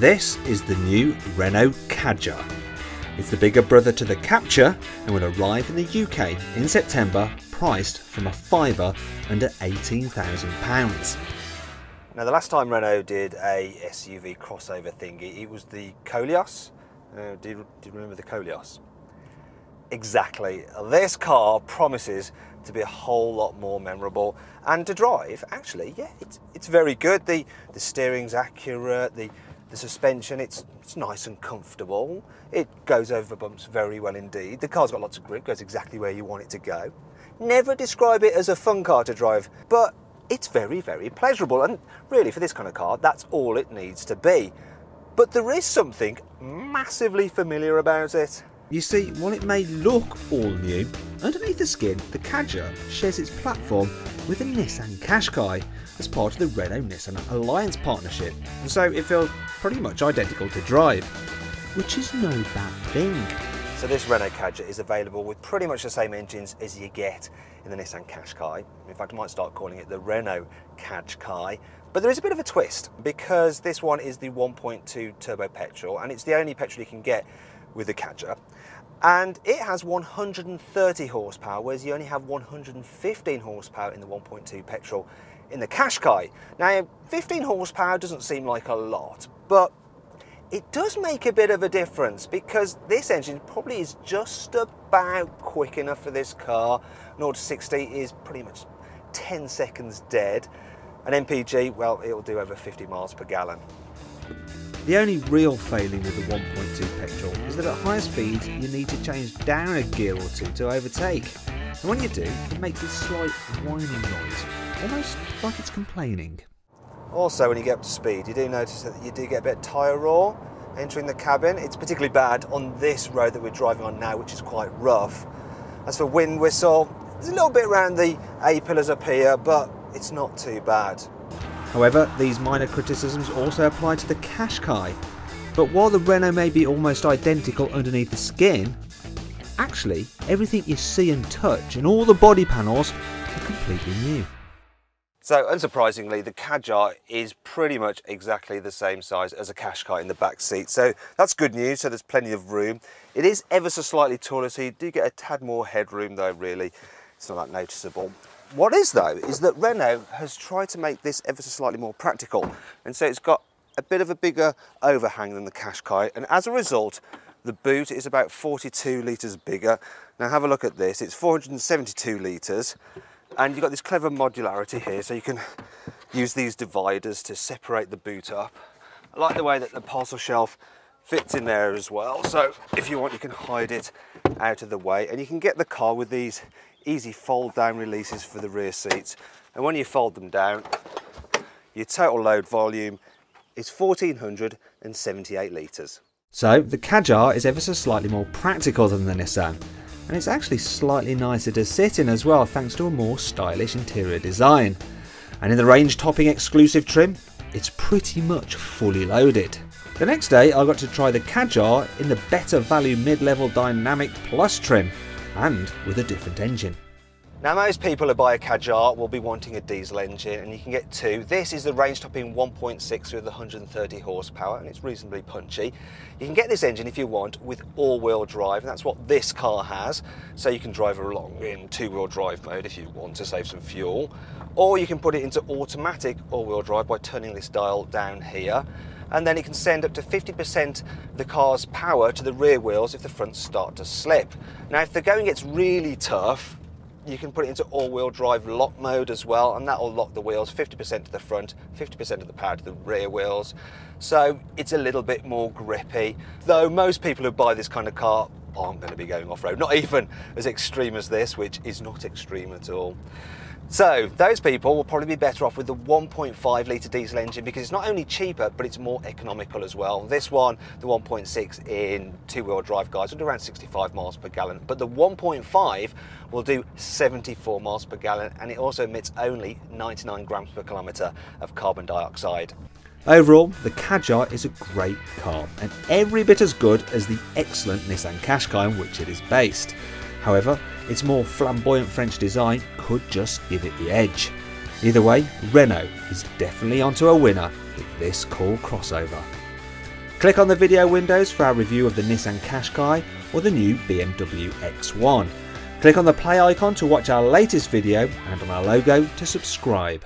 This is the new Renault Kadjar. It's the bigger brother to the Captur and will arrive in the UK in September, priced from a fiver under £18,000. Now, the last time Renault did a SUV crossover thingy, it was the Koleos. Do you remember the Koleos? Exactly. This car promises to be a whole lot more memorable, and to drive, actually, yeah, it's very good. The steering's accurate, the suspension, it's nice and comfortable. It goes over bumps very well indeed. The car's got lots of grip, goes exactly where you want it to go. Never describe it as a fun car to drive, but it's very, very pleasurable, and really for this kind of car, that's all it needs to be. But there is something massively familiar about it. You see, while it may look all new, underneath the skin, the Kadjar shares its platform with the Nissan Qashqai as part of the Renault-Nissan Alliance partnership, and so it feels pretty much identical to drive, which is no bad thing. So this Renault Kadjar is available with pretty much the same engines as you get in the Nissan Qashqai. In fact, I might start calling it the Renault Qashqai. But there is a bit of a twist, because this one is the 1.2 turbo petrol, and it's the only petrol you can get with the Kadjar. And it has 130 horsepower, whereas you only have 115 horsepower in the 1.2 petrol in the Qashqai. Now, 15 horsepower doesn't seem like a lot, but it does make a bit of a difference, because this engine probably is just about quick enough for this car. 0 to 60 is pretty much 10 seconds dead. An MPG, well, it'll do over 50 miles per gallon. The only real failing with the 1.2 petrol is that at higher speeds you need to change down a gear or two to overtake. And when you do, it makes this slight whining noise, almost like it's complaining. Also, when you get up to speed, you do notice that you do get a bit of tyre roar entering the cabin. It's particularly bad on this road that we're driving on now, which is quite rough. As for wind whistle, there's a little bit around the A-pillars up here, but it's not too bad. However, these minor criticisms also apply to the Qashqai. But while the Renault may be almost identical underneath the skin, actually everything you see and touch and all the body panels are completely new. So unsurprisingly, the Kadjar is pretty much exactly the same size as a Qashqai in the back seat. So that's good news, so there's plenty of room. It is ever so slightly taller, so you do get a tad more headroom though, really. It's not that noticeable. What is though, is that Renault has tried to make this ever so slightly more practical. And so it's got a bit of a bigger overhang than the Qashqai. And as a result, the boot is about 42 litres bigger. Now have a look at this, it's 472 litres. And you've got this clever modularity here, so you can use these dividers to separate the boot up. I like the way that the parcel shelf fits in there as well. So if you want, you can hide it out of the way. And you can get the car with these easy fold down releases for the rear seats, and when you fold them down, your total load volume is 1478 litres. So the Kadjar is ever so slightly more practical than the Nissan, and it's actually slightly nicer to sit in as well, thanks to a more stylish interior design. And in the range topping exclusive trim, it's pretty much fully loaded. The next day I got to try the Kadjar in the better value mid-level dynamic plus trim, and with a different engine. Now, most people who buy a Kadjar will be wanting a diesel engine, and you can get two. This is the range-topping 1.6 with 130 horsepower, and it's reasonably punchy. You can get this engine if you want with all-wheel drive, and that's what this car has. So you can drive along in two-wheel drive mode if you want to save some fuel, or you can put it into automatic all-wheel drive by turning this dial down here. And then it can send up to 50% of the car's power to the rear wheels if the fronts start to slip. Now, if the going gets really tough, you can put it into all-wheel drive lock mode as well, and that will lock the wheels 50% to the front, 50% of the power to the rear wheels. So it's a little bit more grippy, though most people who buy this kind of car aren't going to be going off-road, not even as extreme as this, which is not extreme at all. So those people will probably be better off with the 1.5 litre diesel engine, because it's not only cheaper, but it's more economical as well. This one, the 1.6 in two-wheel drive, guys, will do around 65 miles per gallon, but the 1.5 will do 74 miles per gallon, and it also emits only 99 grams per kilometre of carbon dioxide. Overall, the Kadjar is a great car, and every bit as good as the excellent Nissan Qashqai on which it is based. However, its more flamboyant French design could just give it the edge. Either way, Renault is definitely onto a winner with this cool crossover. Click on the video windows for our review of the Nissan Qashqai or the new BMW X1. Click on the play icon to watch our latest video and on our logo to subscribe.